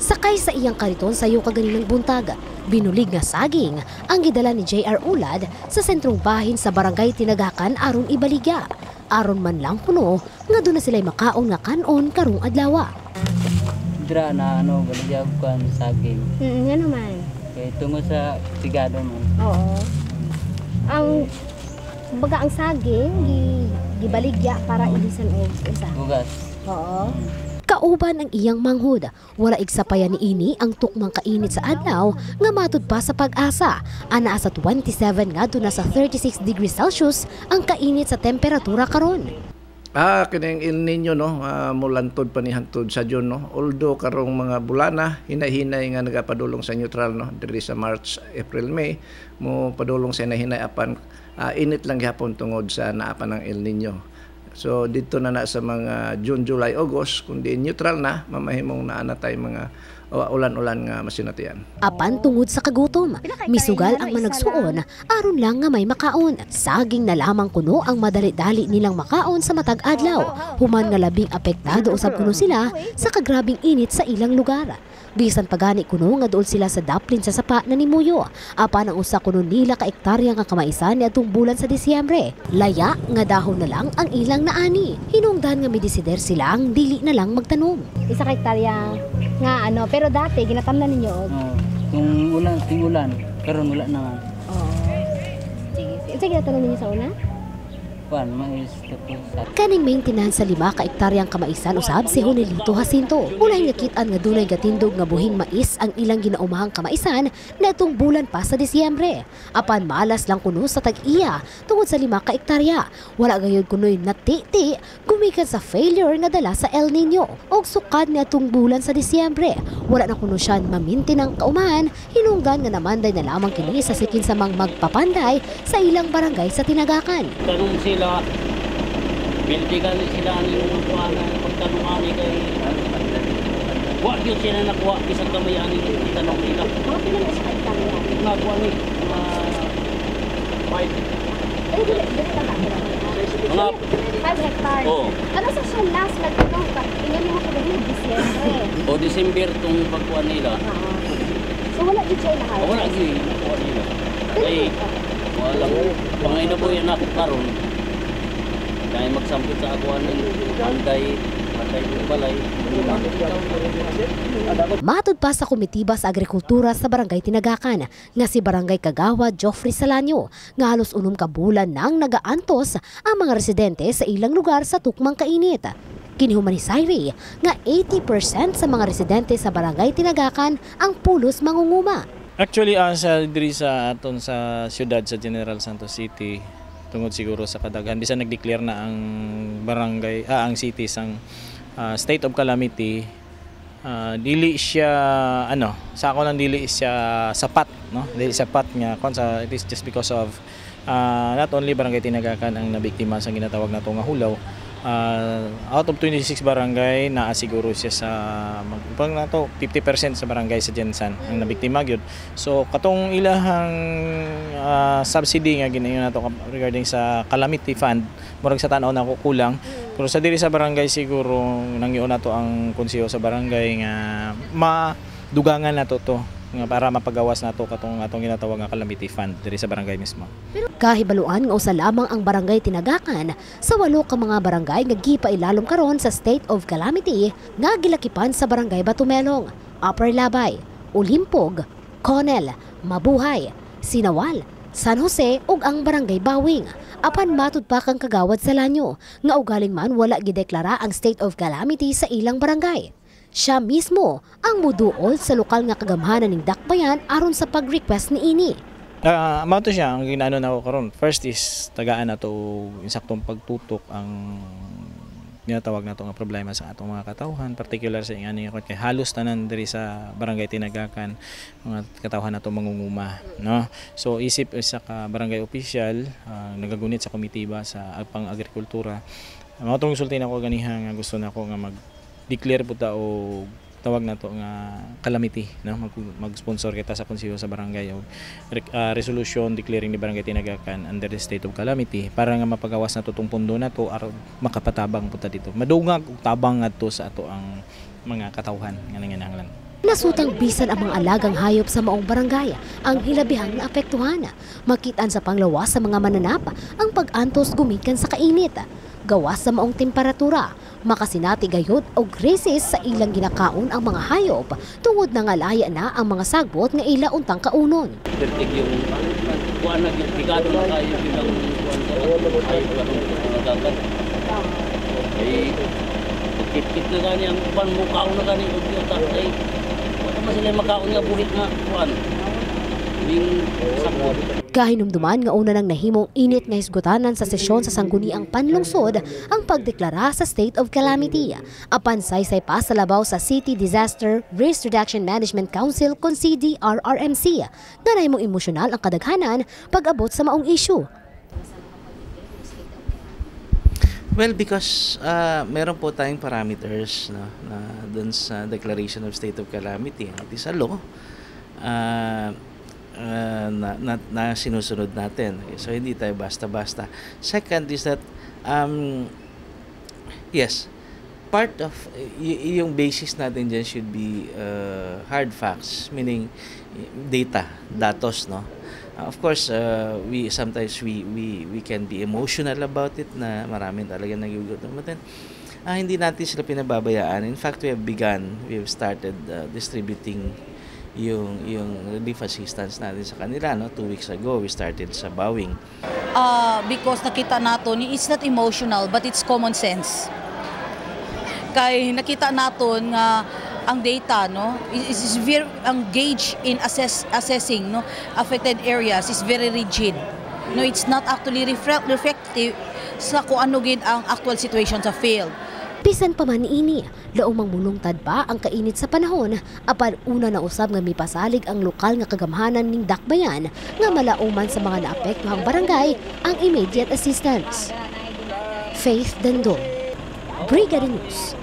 Sakay sa iyang kariton sayo kaganinang buntag, binulig nga saging ang gidala ni J.R. Ulad sa sentrong bahin sa barangay Tinagakan aron ibaligya. Aron man lang kuno nga doon na sila'y makaon nga kanon karong adlaw. Dira na baligya ko kan saging. Nga naman. Kay tungod sa sigado man. Oo. Ang saging gibaligya para ilisan og isa. Bugas. Oo. Kauban ang iyang manghud, wala igsapayan ni ini ang tukmang kainit sa adlaw nga matud pa sa pag-asa. Anaa sa 27 ngadto na sa 36 degrees Celsius ang kainit sa temperatura karon. Kining El Nino mulantod pa ni hantod sa June Although karong mga bulana hinay-hinay nga nagapadulong sa neutral diri sa March, April, May mo padulong sa hinay apan init lang gihapon tungod sa naa pa ng El Nino. So dito na sa mga June, July, August kundi neutral na mamahimong naa na tay mga ulan-ulan nga masinatian. Apan tungod sa kagutom, misugal ang managsuon aron lang nga may makaon. Saging na lamang kuno ang madali-dali nilang makaon sa matag adlaw. Human nga labing apektado usab kuno sila sa kagrabing init sa ilang lugar. Bisan pagani kuno nga dool sila sa daplin sa sapa na nimuyo. Apan ang usa kuno nila ka ektarya nga kamaisan niadtong bulan sa Disyembre. Laya nga dahon na lang ang ilang naani. Hinungdan nga midesider sila ang dili na lang magtanom. Isa ka hektarya nga pero dati ginatamnan ninyo. Kung ulan, karon wala na. Sige. Sige ginatamnan ninyo sa una? Mais tapos Kaning maintenance sa 5 ka ektaryang kamaisan usab si Jonelito Jacinto. Ulay nakitaan nga dunay gatindog nga buhing mais ang ilang ginaumahang kamaisan natong bulan pa sa Disyembre. Apan malas lang kuno sa tag-iya tungod sa 5 ka ektarya. Wala gayud kunoy natiti gumikan sa failure nga dala sa El Nino og sukad natong bulan sa Disyembre. Wala na kuno siya maminti ng kaumahan, hinungdan nga namanday na lamang kini sa sikin sa magpapanday sa ilang barangay sa Tinagakan. Tanong sila, bintigan sila ang yung pagtanungan kay wag yun sila nakuha isang kamayan yung itanong nila. Mga pilang isa ka hektarya? Nakuha ni mga 5 hectares. Oo. Ano sa siya last nagtanong ka? Ingan mo ko dahil Disyembre. o December itong pagkuha nila. So wala din siya na Wala yun nakuha nila. Kay walang pangayna po yan ako karon. Dahil magsampit sa akuan ng anday ng balay. Matud pa sa komitiba sa agrikultura sa Barangay Tinagakan nga si Barangay Kagawa Joffrey Salanyo nga halos 6 ka bulan nang nagaantos ang mga residente sa ilang lugar sa tukmang kainit. Kinihuman ni Sairi nga 80% sa mga residente sa Barangay Tinagakan ang pulos mangunguma. Actually, sa diri sa aton sa siyudad sa General Santos City, tungod siguro sa kadaghan bisan nag-declare na ang barangay ang city sang state of calamity, dili siya sa ako lang dili siya sapat, no? Dili sapat nga it is just because of not only Barangay Tinagakan ang nabiktima sa ginatawag nato nga hulaw. Out of 26 barangay naa siguro siya sa magpang nato 50% sa barangay sa Jensan ang nabiktima gyud. So katong ilahang subsidy nga ginayon nato regarding sa calamity fund murag sa tan-aw na kulang, pero sa diri sa barangay siguro nangyo nato ang konseho sa barangay nga madugangan nato to nga para mapagawas nato katong atong ginatawag nga calamity fund diri sa barangay mismo. Kahibaluan nga usa lamang ang Barangay Tinagakan sa 8 ka mga barangay nga gipailalom karon sa state of calamity nga gilakipan sa Barangay Batumelong, Upper Labay, Ulimpog, Conel, Mabuhay, Sinawal, San Jose ug ang Barangay Bawing. Apan matud pa kang Kagawad Salanyo nga ugaling man wala gideklara ang state of calamity sa ilang barangay. Siya mismo ang muduol sa lokal nga kagamhanan ning dakbayan aron sa pag-request ni ini. Mato siya ang ginano na ako karon. First is tagaan nato insaktong pagtutok ang ginatawag nato nga problema sa atong mga katawhan, particular sa ingani kay halos tanan diri sa Barangay Tinagakan mga katawhan nato mangunguma, no? So isip isa ka barangay official nagagunit sa komitiba sa pang-agrikultura. Mao tong sulti nako ganiha nga gusto nako nga mag-declare po ta o tawag na to nga calamity, no? Mag-sponsor kita sa konseho sa barangay og resolution declaring ni Barangay Tinagakan under the state of calamity para nga mapagawas na to tong pundo na to aron makapatabang puta dito. Madungag og tabang ngadto sa ato ang mga katawhan nga nanginahanglan. Nasutang bisan ang mga alagang hayop sa maong barangay ang hilabihang naapektuhan. Makitaan sa panglawas sa mga mananap ang pag-antos gumikan sa kainit. Gawas sa maong temperatura, makasinati gayod o krisis sa ilang ginakaon ang mga hayop tungod na nga laya na ang mga sagbot nga ila untang kaunon. Pertig yung kuan na gigado na kayo bilang kuan sa hayop karon nagagat. Ay kit-kit na gani ang uban mo kaon na gani og yuta ay wala man sila makaon nga buhit na kuan. Ning sabot. Kahinumduman nga una nang nahimong init nga hisgutanan sa sesyon sa sangguniang panlungsod ang pagdeklara sa state of calamity. Apan saysay pa sa labaw sa City Disaster Risk Reduction Management Council kon CDRRMC. Nga nahimong emosyonal ang kadaghanan pag-abot sa maong issue. Well, because meron po tayong parameters no, na dun sa Declaration of State of Calamity. It is a law na sinusunod natin. Okay, so hindi tayo basta-basta. Second is that yes, part of yung basis natin dyan should be hard facts, meaning data, datos, no. Of course, we sometimes we can be emotional about it na maraming talaga nagugutom. But then, hindi natin sila pinababayaan. In fact, we have started distributing yung relief assistance natin sa kanila, no. 2 weeks ago we started sa Bawing. Because nakita natin, it's not emotional but it's common sense. Kay nakita natin nga ang data, no, is very engaged in assessing, no, affected areas is very rigid. No, it's not actually reflective sa kung ano gid ang actual situation sa field. Bisan pa man ini, laong mangmulungtad pa ang kainit sa panahon, apan una na usab nga mipasalig ang lokal nga kagamhanan ning dakbayan nga malauman sa mga naapektuhang barangay ang immediate assistance. Faith Dendon, Brigada News.